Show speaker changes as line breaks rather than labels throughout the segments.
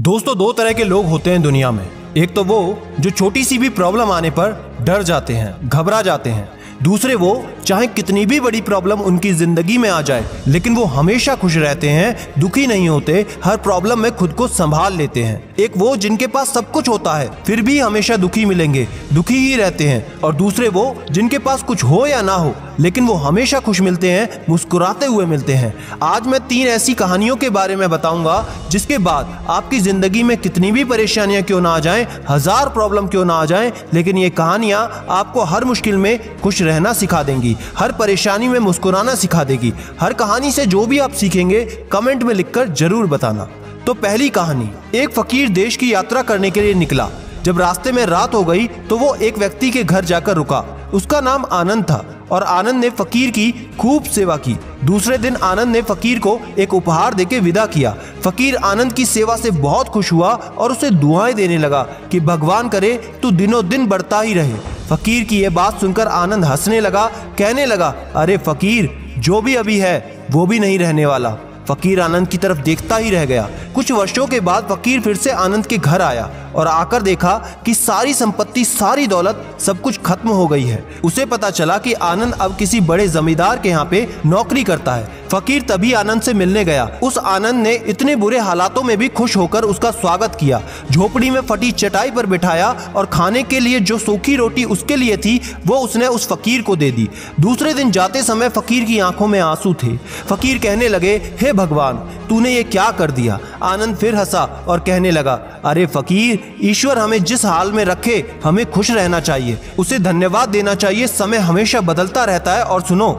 दोस्तों, दो तरह के लोग होते हैं दुनिया में। एक तो वो जो छोटी सी भी प्रॉब्लम आने पर डर जाते हैं, घबरा जाते हैं। दूसरे वो चाहे कितनी भी बड़ी प्रॉब्लम उनकी जिंदगी में आ जाए लेकिन वो हमेशा खुश रहते हैं, दुखी नहीं होते, हर प्रॉब्लम में खुद को संभाल लेते हैं। एक वो जिनके पास सब कुछ होता है फिर भी हमेशा दुखी मिलेंगे, दुखी ही रहते हैं। और दूसरे वो जिनके पास कुछ हो या ना हो लेकिन वो हमेशा खुश मिलते हैं, मुस्कुराते हुए मिलते हैं। आज मैं 3 ऐसी कहानियों के बारे में बताऊंगा जिसके बाद आपकी जिंदगी में कितनी भी परेशानियां क्यों ना आ जाएं, 1000 प्रॉब्लम क्यों ना आ जाएं, लेकिन ये कहानियां आपको हर मुश्किल में खुश रहना सिखा देंगी, हर परेशानी में मुस्कुराना सिखा देगी। हर कहानी से जो भी आप सीखेंगे कमेंट में लिखकर जरूर बताना। तो पहली कहानी, एक फकीर देश की यात्रा करने के लिए निकला। जब रास्ते में रात हो गई तो वो एक व्यक्ति के घर जाकर रुका। उसका नाम आनंद था और आनंद ने फकीर की खूब सेवा की। दूसरे दिन आनंद ने फकीर को एक उपहार देके विदा किया। फकीर आनंद की सेवा से बहुत खुश हुआ और उसे दुआएं देने लगा कि भगवान करे तू दिनों दिन बढ़ता ही रहे। फकीर की यह बात सुनकर आनंद हंसने लगा, कहने लगा, अरे फकीर, जो भी अभी है वो भी नहीं रहने वाला। फकीर आनंद की तरफ देखता ही रह गया। कुछ वर्षों के बाद फकीर फिर से आनंद के घर आया और आकर देखा कि सारी संपत्ति, सारी दौलत, सब कुछ खत्म हो गई है। उसे पता चला कि आनंद अब किसी बड़े जमींदार के यहाँ पे नौकरी करता है। फकीर तभी आनंद से मिलने गया। उस आनंद ने इतने बुरे हालातों में भी खुश होकर उसका स्वागत किया। झोपड़ी में फटी चटाई पर बिठाया और खाने के लिए जो सूखी रोटी उसके लिए थी वो उसने उस फकीर को दे दी। दूसरे दिन जाते समय फकीर की आंखों में आंसू थे। फकीर कहने लगे, हे भगवान, तूने ये क्या कर दिया। आनंद फिर हंसा और कहने लगा, अरे फकीर, ईश्वर हमें जिस हाल में रखे हमें खुश रहना चाहिए, उसे धन्यवाद देना चाहिए। समय हमेशा बदलता रहता है और सुनो,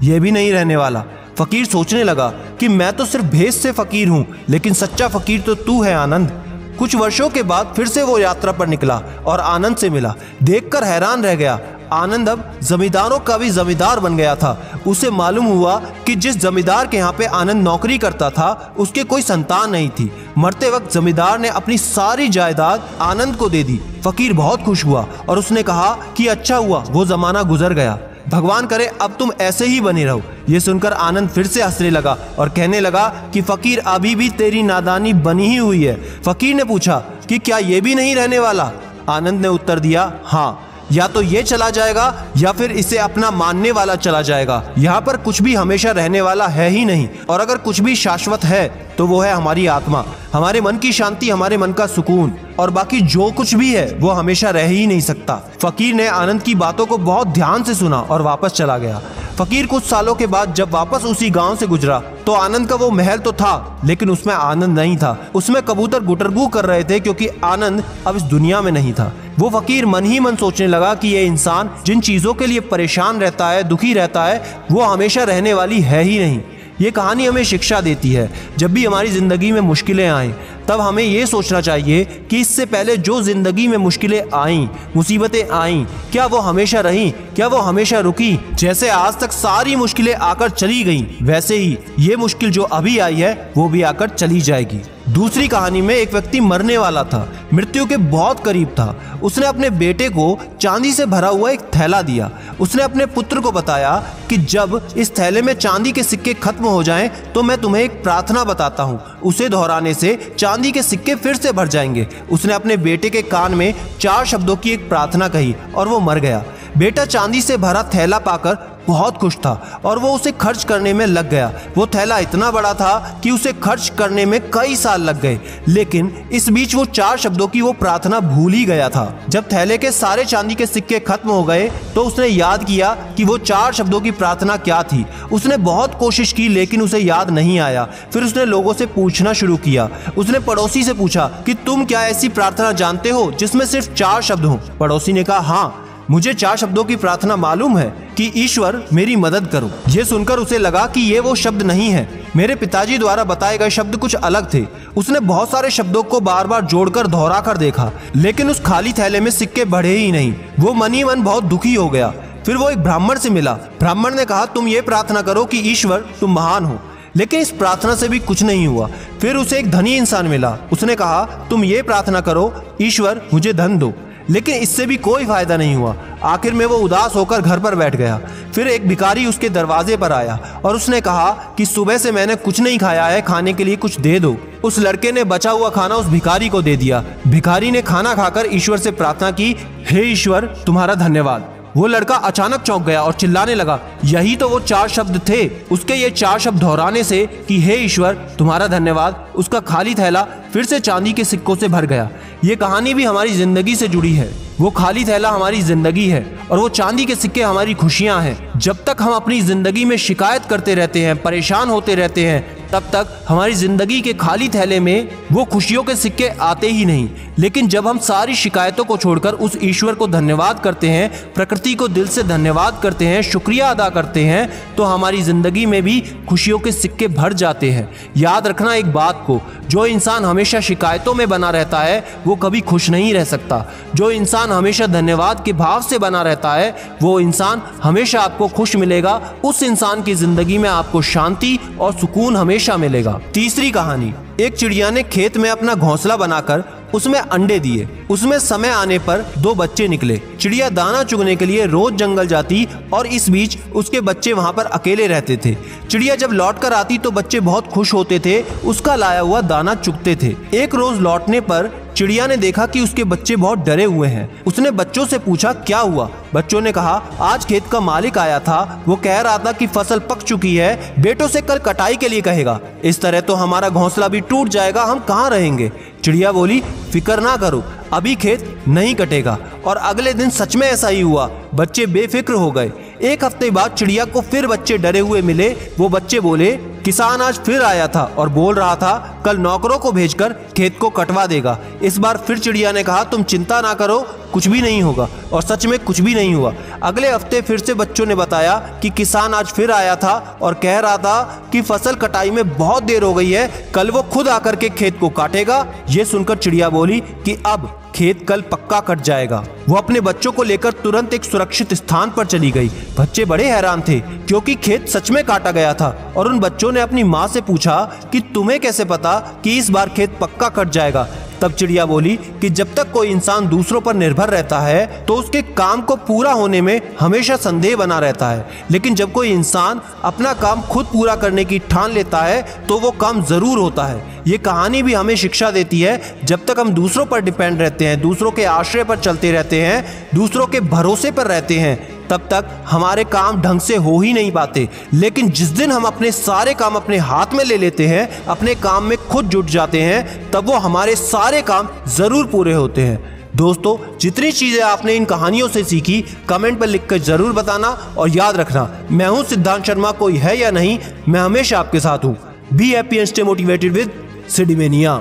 ये भी नहीं रहने वाला। फकीर सोचने लगा कि मैं तो सिर्फ भेष से फकीर हूँ लेकिन सच्चा फकीर तो तू है आनंद। कुछ वर्षों के बाद फिर से वो यात्रा पर निकला और आनंद से मिला। देखकर हैरान रह गया। आनंद अब जमींदारों का भी जमींदार बन गया था। उसे मालूम हुआ कि जिस जमींदार के यहाँ पे आनंद नौकरी करता था उसके कोई संतान नहीं थी। मरते वक्त जमींदार ने अपनी सारी जायदाद आनंद को दे दी। फकीर बहुत खुश हुआ और उसने कहा कि अच्छा हुआ वो जमाना गुजर गया, भगवान करे अब तुम ऐसे ही बने रहो। ये सुनकर आनंद फिर से हंसने लगा और कहने लगा कि फकीर, अभी भी तेरी नादानी बनी ही हुई है। फकीर ने पूछा कि क्या ये भी नहीं रहने वाला। आनंद ने उत्तर दिया, हाँ, या तो ये चला जाएगा या फिर इसे अपना मानने वाला चला जाएगा। यहाँ पर कुछ भी हमेशा रहने वाला है ही नहीं, और अगर कुछ भी शाश्वत है तो वो है हमारी आत्मा, हमारे मन की शांति, हमारे मन का सुकून। और बाकी जो कुछ भी है वो हमेशा रह ही नहीं सकता। फकीर ने आनंद की बातों को बहुत ध्यान से सुना और वापस चला गया। फकीर कुछ सालों के बाद जब वापस उसी गांव से गुजरा तो आनंद का वो महल तो था लेकिन उसमें आनंद नहीं था। उसमें कबूतर गुटरगू कर रहे थे क्योंकि आनंद अब इस दुनिया में नहीं था। वो फकीर मन ही मन सोचने लगा कि ये इंसान जिन चीजों के लिए परेशान रहता है, दुखी रहता है, वो हमेशा रहने वाली है ही नहीं। ये कहानी हमें शिक्षा देती है, जब भी हमारी ज़िंदगी में मुश्किलें आएं तब हमें ये सोचना चाहिए कि इससे पहले जो ज़िंदगी में मुश्किलें आईं, मुसीबतें आईं, क्या वो हमेशा रहीं, क्या वो हमेशा रुकी। जैसे आज तक सारी मुश्किलें आकर चली गईं, वैसे ही ये मुश्किल जो अभी आई है वो भी आकर चली जाएगी। दूसरी कहानी में एक व्यक्ति मरने वाला था, मृत्यु के बहुत करीब था। उसने अपने बेटे को चांदी से भरा हुआ एक थैला दिया। उसने अपने पुत्र को बताया कि जब इस थैले में चांदी के सिक्के खत्म हो जाएं तो मैं तुम्हें एक प्रार्थना बताता हूँ, उसे दोहराने से चांदी के सिक्के फिर से भर जाएंगे। उसने अपने बेटे के कान में 4 शब्दों की एक प्रार्थना कही और वो मर गया। बेटा चांदी से भरा थैला पाकर बहुत खुश था और वो उसे खर्च करने में लग गया। वो थैला इतना बड़ा था कि उसे खर्च करने में कई साल लग गए, लेकिन इस बीच वो 4 शब्दों की वो प्रार्थना भूल ही गया था। जब थैले के सारे चांदी के सिक्के खत्म हो गए तो उसने याद किया कि वो 4 शब्दों की प्रार्थना क्या थी। उसने बहुत कोशिश की लेकिन उसे याद नहीं आया। फिर उसने लोगों से पूछना शुरू किया। उसने पड़ोसी से पूछा कि तुम क्या ऐसी प्रार्थना जानते हो जिसमें सिर्फ 4 शब्द हों। पड़ोसी ने कहा, हाँ, मुझे 4 शब्दों की प्रार्थना मालूम है कि ईश्वर मेरी मदद करो। ये सुनकर उसे लगा कि ये वो शब्द नहीं है, मेरे पिताजी द्वारा बताए गए शब्द कुछ अलग थे। उसने बहुत सारे शब्दों को बार बार जोड़कर दोहरा कर देखा लेकिन उस खाली थैले में सिक्के बढ़े ही नहीं। वो मन ही मन बहुत दुखी हो गया। फिर वो एक ब्राह्मण से मिला। ब्राह्मण ने कहा, तुम ये प्रार्थना करो कि ईश्वर तुम महान हो। लेकिन इस प्रार्थना से भी कुछ नहीं हुआ। फिर उसे एक धनी इंसान मिला। उसने कहा, तुम ये प्रार्थना करो, ईश्वर मुझे धन दो। लेकिन इससे भी कोई फायदा नहीं हुआ। आखिर में वो उदास होकर घर पर बैठ गया। फिर एक भिखारी उसके दरवाजे पर आया और उसने कहा कि सुबह से मैंने कुछ नहीं खाया है, खाने के लिए कुछ दे दो। उस लड़के ने बचा हुआ खाना उस भिखारी को दे दिया। भिखारी ने खाना खाकर ईश्वर से प्रार्थना की, हे ईश्वर तुम्हारा धन्यवाद। वो लड़का अचानक चौंक गया और चिल्लाने लगा। यही तो वो 4 शब्द थे। उसके ये 4 शब्द दोहराने से कि हे ईश्वर तुम्हारा धन्यवाद, उसका खाली थैला फिर से चांदी के सिक्कों से भर गया। ये कहानी भी हमारी जिंदगी से जुड़ी है। वो खाली थैला हमारी जिंदगी है और वो चांदी के सिक्के हमारी खुशियां हैं। जब तक हम अपनी जिंदगी में शिकायत करते रहते हैं, परेशान होते रहते हैं, तब तक हमारी जिंदगी के खाली थैले में वो खुशियों के सिक्के आते ही नहीं। लेकिन जब हम सारी शिकायतों को छोड़कर उस ईश्वर को धन्यवाद करते हैं, प्रकृति को दिल से धन्यवाद करते हैं, शुक्रिया अदा करते हैं, तो हमारी जिंदगी में भी खुशियों के सिक्के भर जाते हैं। याद रखना एक बात को, जो इंसान हमेशा शिकायतों में बना रहता है वो कभी खुश नहीं रह सकता। जो इंसान हमेशा धन्यवाद के भाव से बना रहता है वो इंसान हमेशा आपको खुश मिलेगा। उस इंसान की जिंदगी में आपको शांति और सुकून हमेशा मिलेगा। तीसरी कहानी, एक चिड़िया ने खेत में अपना घोंसला बनाकर उसमें अंडे दिए। उसमें समय आने पर 2 बच्चे निकले। चिड़िया दाना चुगने के लिए रोज जंगल जाती और इस बीच उसके बच्चे वहां पर अकेले रहते थे। चिड़िया जब लौट कर आती तो बच्चे बहुत खुश होते थे, उसका लाया हुआ दाना चुगते थे। एक रोज लौटने पर चिड़िया ने देखा कि उसके बच्चे बहुत डरे हुए हैं। उसने बच्चों से पूछा क्या हुआ। बच्चों ने कहा आज खेत का मालिक आया था, वो कह रहा था कि फसल पक चुकी है, बेटों से कल कटाई के लिए कहेगा। इस तरह तो हमारा घोंसला भी टूट जाएगा, हम कहाँ रहेंगे। चिड़िया बोली फिक्र ना करो, अभी खेत नहीं कटेगा। और अगले दिन सच में ऐसा ही हुआ। बच्चे बेफिक्र हो गए। एक हफ्ते बाद चिड़िया को फिर बच्चे डरे हुए मिले। वो बच्चे बोले किसान आज फिर आया था और बोल रहा था कल नौकरों को भेजकर खेत को कटवा देगा। इस बार फिर चिड़िया ने कहा तुम चिंता ना करो, कुछ भी नहीं होगा। और सच में कुछ भी नहीं हुआ। अगले हफ्ते फिर से बच्चों ने बताया कि किसान आज फिर आया था और कह रहा था कि फसल कटाई में बहुत देर हो गई है, कल वो खुद आकर के खेत को काटेगा। ये सुनकर चिड़िया बोली कि अब खेत कल पक्का कट जाएगा। वो अपने बच्चों को लेकर तुरंत एक सुरक्षित स्थान पर चली गई। बच्चे बड़े हैरान थे क्योंकि खेत सच में काटा गया था। और उन बच्चों ने अपनी माँ से पूछा कि तुम्हें कैसे पता कि इस बार खेत पक्का कट जाएगा। तब चिड़िया बोली कि जब तक कोई इंसान दूसरों पर निर्भर रहता है तो उसके काम को पूरा होने में हमेशा संदेह बना रहता है, लेकिन जब कोई इंसान अपना काम खुद पूरा करने की ठान लेता है तो वो काम जरूर होता है। ये कहानी भी हमें शिक्षा देती है, जब तक हम दूसरों पर डिपेंड रहते हैं, दूसरों के आश्रय पर चलते रहते हैं, दूसरों के भरोसे पर रहते हैं, तब तक हमारे काम ढंग से हो ही नहीं पाते। लेकिन जिस दिन हम अपने सारे काम अपने हाथ में ले लेते हैं, अपने काम में खुद जुट जाते हैं, तब वो हमारे सारे काम जरूर पूरे होते हैं। दोस्तों, जितनी चीजें आपने इन कहानियों से सीखी कमेंट पर लिखकर जरूर बताना। और याद रखना, मैं हूं सिद्धांत शर्मा, कोई है या नहीं, मैं हमेशा आपके साथ हूं। Be happy and stay motivated with सिडीमेनिया।